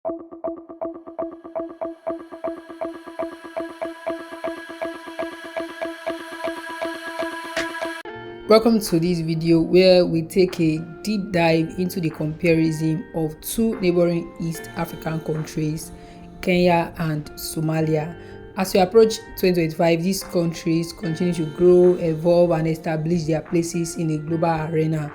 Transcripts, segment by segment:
Welcome to this video where we take a deep dive into the comparison of two neighboring East African countries, Kenya and Somalia. As we approach 2025, these countries continue to grow, evolve, and establish their places in a global arena.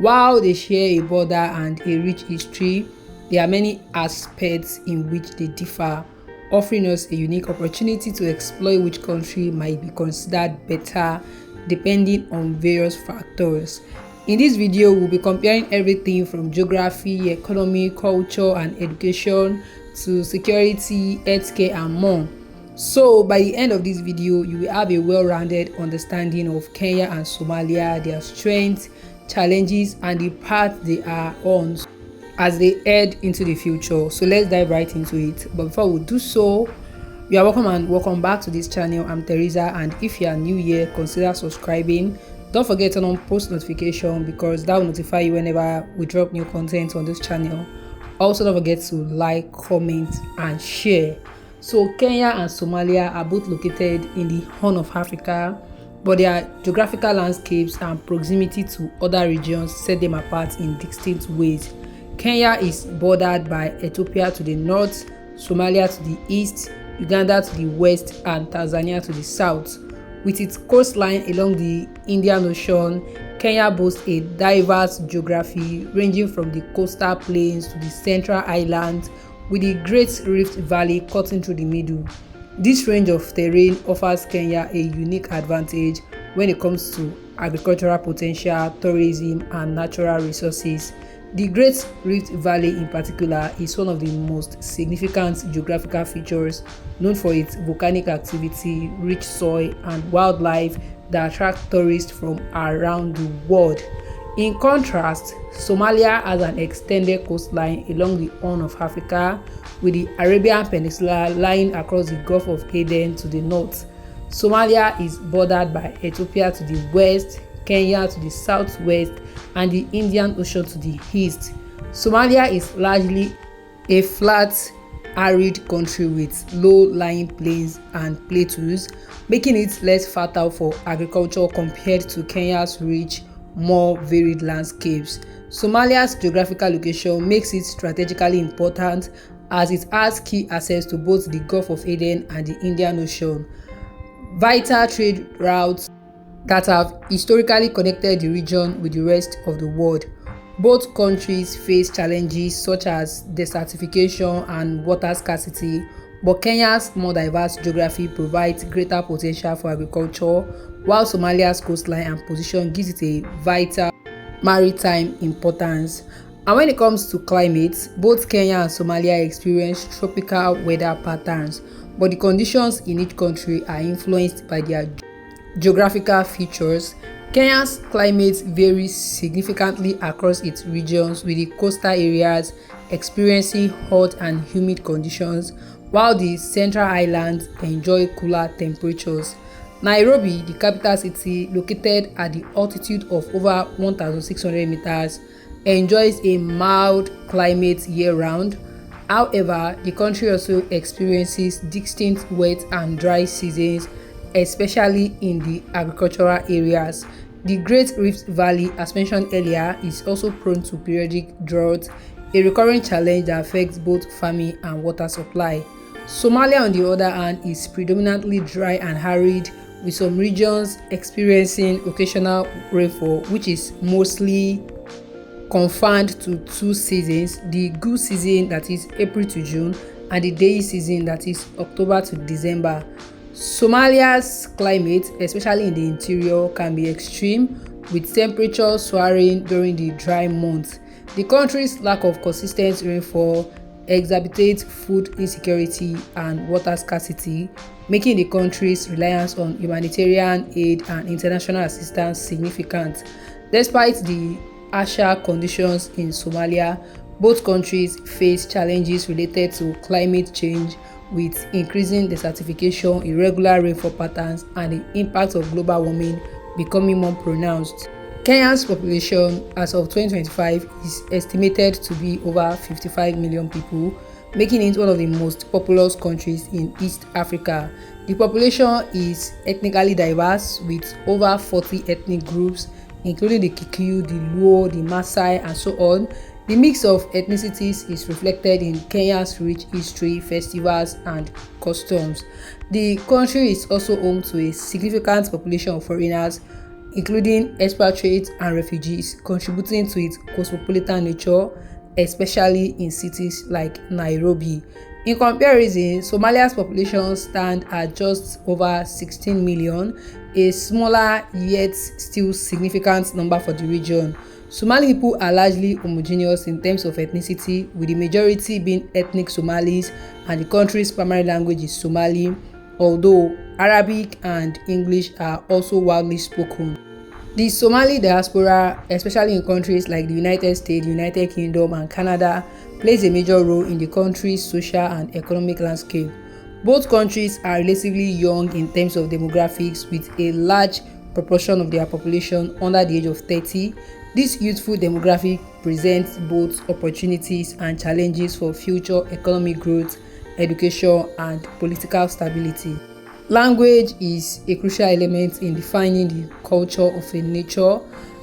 While they share a border and a rich history, there are many aspects in which they differ, offering us a unique opportunity to explore which country might be considered better depending on various factors. In this video, we'll be comparing everything from geography, economy, culture, and education to security, healthcare, and more. So by the end of this video, you will have a well-rounded understanding of Kenya and Somalia, their strengths, challenges, and the path they are on as they head into the future. So let's dive right into it. But before we do so, you are welcome and welcome back to this channel. I'm Teresa, and if you are new here, consider subscribing. Don't forget to turn on post notification because that will notify you whenever we drop new content on this channel. Also, don't forget to like, comment, and share. So Kenya and Somalia are both located in the Horn of Africa, but their geographical landscapes and proximity to other regions set them apart in distinct ways. Kenya is bordered by Ethiopia to the north, Somalia to the east, Uganda to the west, and Tanzania to the south. With its coastline along the Indian Ocean, Kenya boasts a diverse geography ranging from the coastal plains to the central islands, with the Great Rift Valley cutting through the middle. This range of terrain offers Kenya a unique advantage when it comes to agricultural potential, tourism, and natural resources. The Great Rift Valley in particular is one of the most significant geographical features, known for its volcanic activity, rich soil, and wildlife that attract tourists from around the world. In contrast, Somalia has an extended coastline along the Horn of Africa, with the Arabian Peninsula lying across the Gulf of Aden to the north. Somalia is bordered by Ethiopia to the west, Kenya to the southwest, and the Indian Ocean to the east. Somalia is largely a flat, arid country with low-lying plains and plateaus, making it less fertile for agriculture compared to Kenya's rich, more varied landscapes. Somalia's geographical location makes it strategically important as it has key access to both the Gulf of Aden and the Indian Ocean, vital trade routes that have historically connected the region with the rest of the world. Both countries face challenges such as desertification and water scarcity, but Kenya's more diverse geography provides greater potential for agriculture, while Somalia's coastline and position gives it a vital maritime importance. And when it comes to climate, both Kenya and Somalia experience tropical weather patterns, but the conditions in each country are influenced by their geographical features. Kenya's climate varies significantly across its regions, with the coastal areas experiencing hot and humid conditions, while the central islands enjoy cooler temperatures. Nairobi, the capital city, located at the altitude of over 1,600 meters, enjoys a mild climate year-round. However, the country also experiences distinct wet and dry seasons, especially in the agricultural areas. The Great Rift Valley, as mentioned earlier, is also prone to periodic drought, a recurring challenge that affects both farming and water supply. Somalia, on the other hand, is predominantly dry and arid, with some regions experiencing occasional rainfall, which is mostly confined to two seasons: the good season, that is April to June, and the day season, that is October to December. Somalia's climate, especially in the interior, can be extreme, with temperatures soaring during the dry months. The country's lack of consistent rainfall exacerbates food insecurity and water scarcity, making the country's reliance on humanitarian aid and international assistance significant. Despite the harsher conditions in Somalia, both countries face challenges related to climate change, with increasing desertification, irregular rainfall patterns, and the impact of global warming becoming more pronounced. Kenya's population as of 2025 is estimated to be over 55 million people, making it one of the most populous countries in East Africa. The population is ethnically diverse with over 40 ethnic groups, including the Kikuyu, the Luo, the Maasai, and so on. The mix of ethnicities is reflected in Kenya's rich history, festivals, and customs. The country is also home to a significant population of foreigners, including expatriates and refugees, contributing to its cosmopolitan nature, especially in cities like Nairobi. In comparison, Somalia's population stands at just over 16 million, a smaller yet still significant number for the region. Somali people are largely homogeneous in terms of ethnicity, with the majority being ethnic Somalis, and the country's primary language is Somali, although Arabic and English are also widely spoken. The Somali diaspora, especially in countries like the United States, United Kingdom, and Canada, plays a major role in the country's social and economic landscape. Both countries are relatively young in terms of demographics, with a large proportion of their population under the age of 30. This youthful demographic presents both opportunities and challenges for future economic growth, education, and political stability. Language is a crucial element in defining the culture of a nation,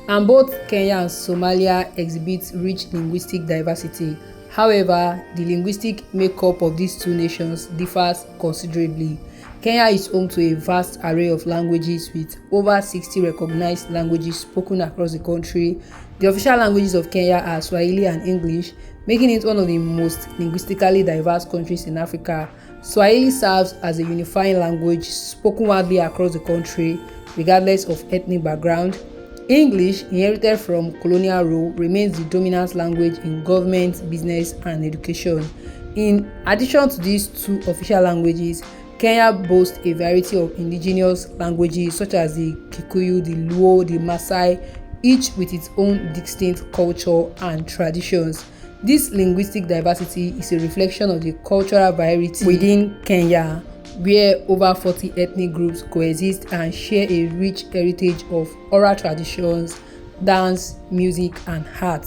and both Kenya and Somalia exhibit rich linguistic diversity. However, the linguistic makeup of these two nations differs considerably. Kenya is home to a vast array of languages with over 60 recognized languages spoken across the country. The official languages of Kenya are Swahili and English, making it one of the most linguistically diverse countries in Africa. Swahili serves as a unifying language spoken widely across the country, regardless of ethnic background. English, inherited from colonial rule, remains the dominant language in government, business, and education. In addition to these two official languages, Kenya boasts a variety of indigenous languages such as the Kikuyu, the Luo, the Maasai, each with its own distinct culture and traditions. This linguistic diversity is a reflection of the cultural variety within Kenya, where over 40 ethnic groups coexist and share a rich heritage of oral traditions, dance, music, and art.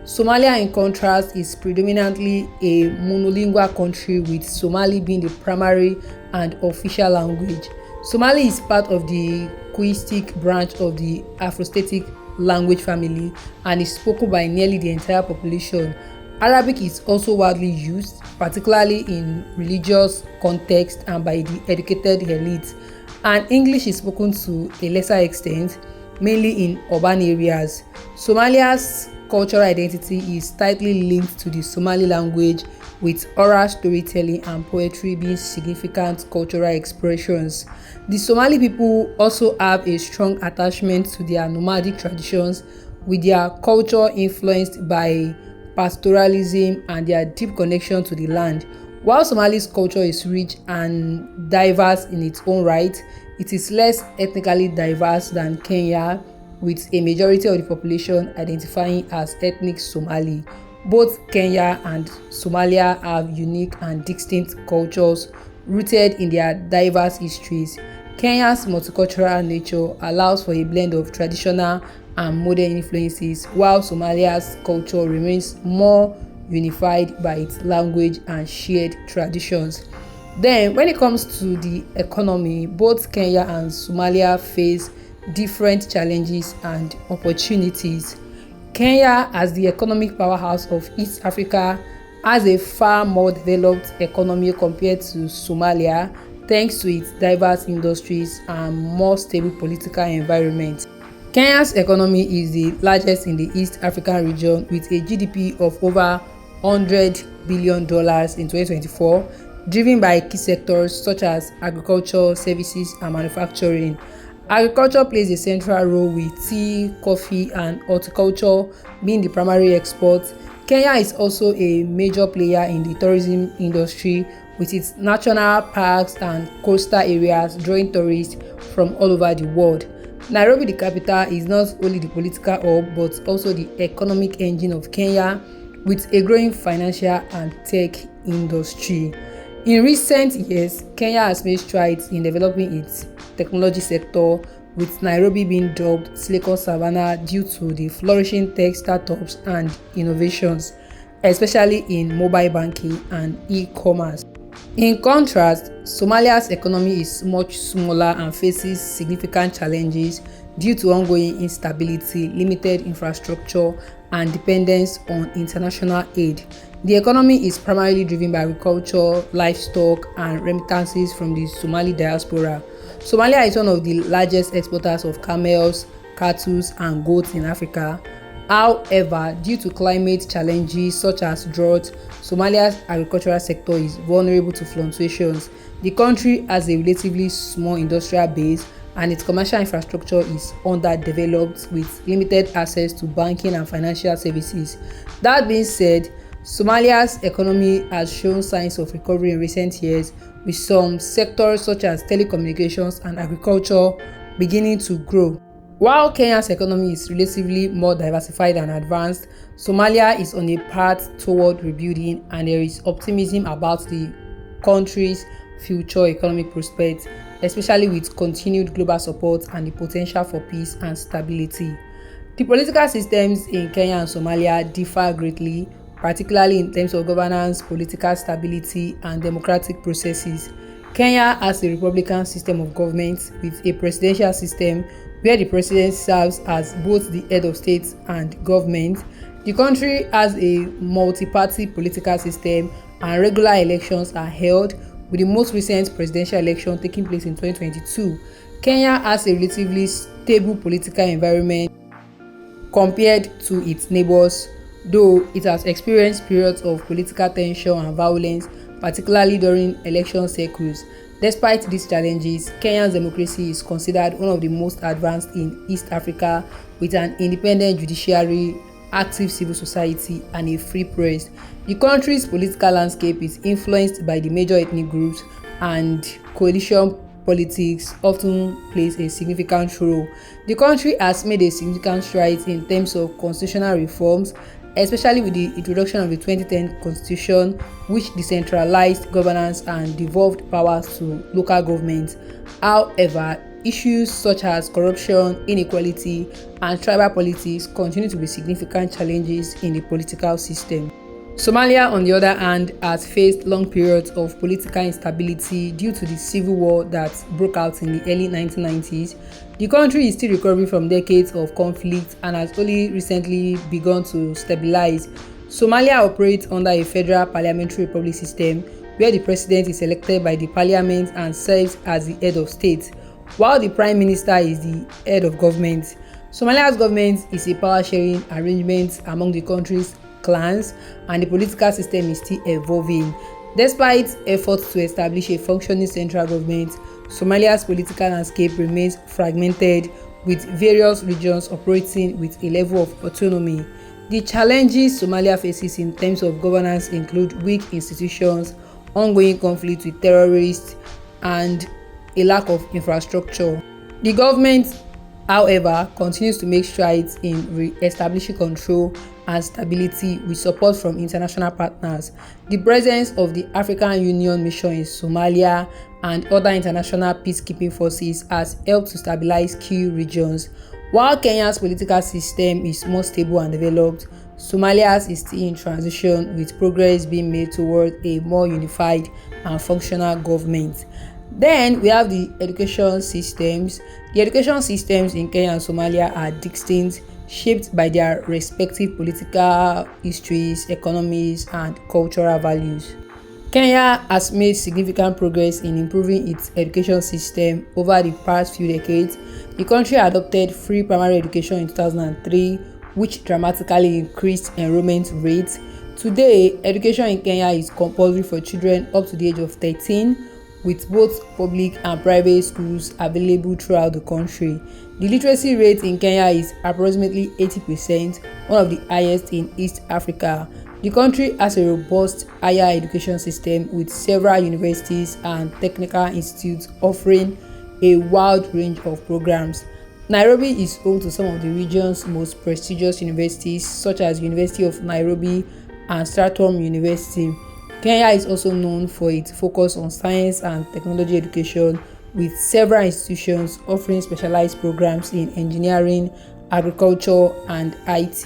Somalia, in contrast, is predominantly a monolingual country, with Somali being the primary and official language. Somali is part of the Kuistic branch of the Afrostatic language family and is spoken by nearly the entire population. Arabic is also widely used, particularly in religious context and by the educated elite, and English is spoken to a lesser extent, mainly in urban areas. Somalia's cultural identity is tightly linked to the Somali language, with oral storytelling and poetry being significant cultural expressions. The Somali people also have a strong attachment to their nomadic traditions, with their culture influenced by pastoralism and their deep connection to the land. While Somali's culture is rich and diverse in its own right, it is less ethnically diverse than Kenya, with a majority of the population identifying as ethnic Somali. Both Kenya and Somalia have unique and distinct cultures rooted in their diverse histories. Kenya's multicultural nature allows for a blend of traditional and modern influences, while Somalia's culture remains more unified by its language and shared traditions. Then, when it comes to the economy, both Kenya and Somalia face different challenges and opportunities. Kenya, as the economic powerhouse of East Africa, has a far more developed economy compared to Somalia, thanks to its diverse industries and more stable political environment. Kenya's economy is the largest in the East African region, with a GDP of over $100 billion in 2024, driven by key sectors such as agriculture, services, and manufacturing. Agriculture plays a central role, with tea, coffee, and horticulture being the primary exports. Kenya is also a major player in the tourism industry, with its national parks and coastal areas drawing tourists from all over the world. Nairobi, the capital, is not only the political hub but also the economic engine of Kenya, with a growing financial and tech industry. In recent years, Kenya has made strides in developing its technology sector, with Nairobi being dubbed Silicon Savannah due to the flourishing tech startups and innovations. especially in mobile banking and e-commerce. In contrast, Somalia's economy is much smaller and faces significant challenges due to ongoing instability, limited infrastructure, and dependence on international aid. The economy is primarily driven by agriculture, livestock, and remittances from the Somali diaspora. Somalia is one of the largest exporters of camels, cattle, and goats in Africa. However, due to climate challenges such as drought, Somalia's agricultural sector is vulnerable to fluctuations. The country has a relatively small industrial base and its commercial infrastructure is underdeveloped with limited access to banking and financial services. That being said, Somalia's economy has shown signs of recovery in recent years, with some sectors such as telecommunications and agriculture beginning to grow. While Kenya's economy is relatively more diversified and advanced, Somalia is on a path toward rebuilding and there is optimism about the country's future economic prospects, especially with continued global support and the potential for peace and stability. The political systems in Kenya and Somalia differ greatly, particularly in terms of governance, political stability, and democratic processes. Kenya has a republican system of government with a presidential system where the president serves as both the head of state and government. The country has a multi-party political system and regular elections are held, with the most recent presidential election taking place in 2022. Kenya has a relatively stable political environment compared to its neighbors, though it has experienced periods of political tension and violence, particularly during election cycles. Despite these challenges, Kenya's democracy is considered one of the most advanced in East Africa, with an independent judiciary, active civil society, and a free press. The country's political landscape is influenced by the major ethnic groups, and coalition politics often plays a significant role. The country has made a significant strides in terms of constitutional reforms, especially with the introduction of the 2010 constitution, which decentralized governance and devolved powers to local governments. However, issues such as corruption, inequality, and tribal politics continue to be significant challenges in the political system. Somalia, on the other hand, has faced long periods of political instability due to the civil war that broke out in the early 1990s. The country is still recovering from decades of conflict and has only recently begun to stabilize. Somalia operates under a federal parliamentary republic system where the president is elected by the parliament and serves as the head of state, while the prime minister is the head of government. Somalia's government is a power-sharing arrangement among the country's clans, and the political system is still evolving. Despite efforts to establish a functioning central government, Somalia's political landscape remains fragmented, with various regions operating with a level of autonomy. The challenges Somalia faces in terms of governance include weak institutions, ongoing conflict with terrorists, and a lack of infrastructure. The government, however, continues to make strides in re-establishing control and stability with support from international partners. The presence of the African Union mission in Somalia and other international peacekeeping forces has helped to stabilize key regions. While Kenya's political system is more stable and developed, Somalia's is still in transition, with progress being made toward a more unified and functional government. Then we have the education systems. The education systems in Kenya and Somalia are distinct, shaped by their respective political histories, economies, and cultural values. Kenya has made significant progress in improving its education system over the past few decades. The country adopted free primary education in 2003, which dramatically increased enrollment rates. Today, education in Kenya is compulsory for children up to the age of 13, with both public and private schools available throughout the country. The literacy rate in Kenya is approximately 80%, one of the highest in East Africa. The country has a robust higher education system with several universities and technical institutes offering a wide range of programs. Nairobi is home to some of the region's most prestigious universities, such as University of Nairobi and Strathmore University. Kenya is also known for its focus on science and technology education, with several institutions offering specialized programs in engineering, agriculture, and IT.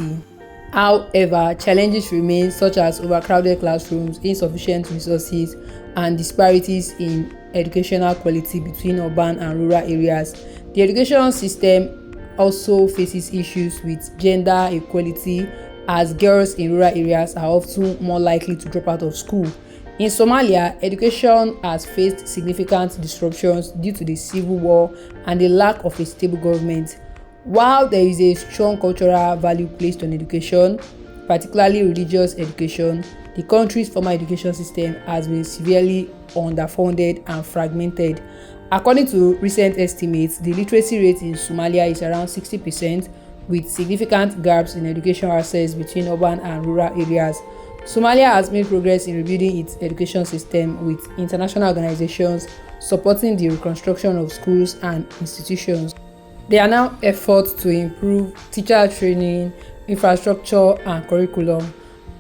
However, challenges remain, such as overcrowded classrooms, insufficient resources, and disparities in educational quality between urban and rural areas. The education system also faces issues with gender equality, as girls in rural areas are often more likely to drop out of school. In Somalia, education has faced significant disruptions due to the civil war and the lack of a stable government. While there is a strong cultural value placed on education, particularly religious education, the country's formal education system has been severely underfunded and fragmented. According to recent estimates, the literacy rate in Somalia is around 60%, with significant gaps in education access between urban and rural areas. Somalia has made progress in rebuilding its education system, with international organizations supporting the reconstruction of schools and institutions. There are now efforts to improve teacher training, infrastructure, and curriculum.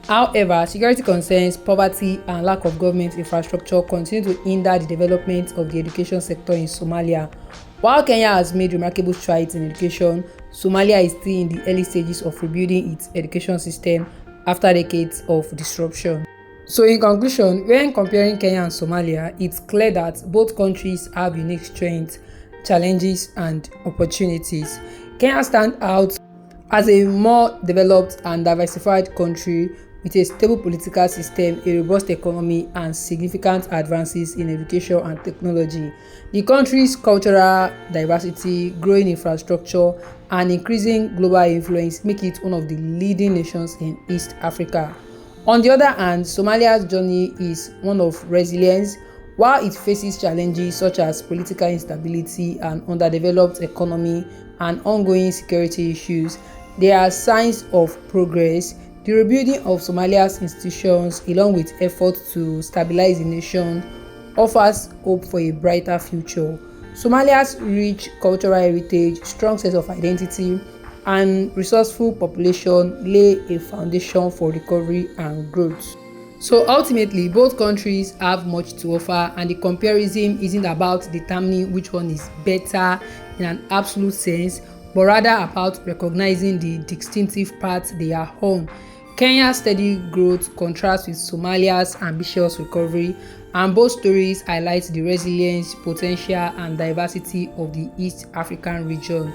However, security concerns, poverty, and lack of government infrastructure continue to hinder the development of the education sector in Somalia. While Kenya has made remarkable strides in education, Somalia is still in the early stages of rebuilding its education system after decades of disruption. So in conclusion, when comparing Kenya and Somalia, it's clear that both countries have unique strengths, challenges, and opportunities. Kenya stands out as a more developed and diversified country with a stable political system, a robust economy, and significant advances in education and technology. The country's cultural diversity, growing infrastructure, and increasing global influence make it one of the leading nations in East Africa. On the other hand, Somalia's journey is one of resilience. While it faces challenges such as political instability, and underdeveloped economy, and ongoing security issues, there are signs of progress. The rebuilding of Somalia's institutions, along with efforts to stabilize the nation, offers hope for a brighter future. Somalia's rich cultural heritage, strong sense of identity, and resourceful population lay a foundation for recovery and growth. So ultimately, both countries have much to offer, and the comparison isn't about determining which one is better in an absolute sense, but rather about recognizing the distinctive paths they are on. Kenya's steady growth contrasts with Somalia's ambitious recovery, and both stories highlight the resilience, potential, and diversity of the East African region.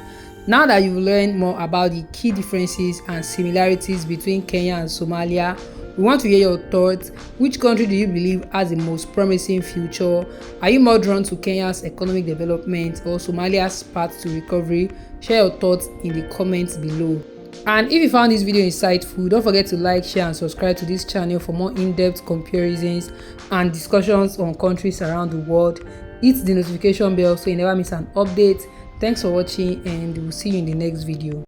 Now that you've learned more about the key differences and similarities between Kenya and Somalia, we want to hear your thoughts. Which country do you believe has the most promising future? Are you more drawn to Kenya's economic development or Somalia's path to recovery? Share your thoughts in the comments below. And if you found this video insightful, don't forget to like, share, and subscribe to this channel for more in-depth comparisons and discussions on countries around the world. Hit the notification bell so you never miss an update. Thanks for watching, and we'll see you in the next video.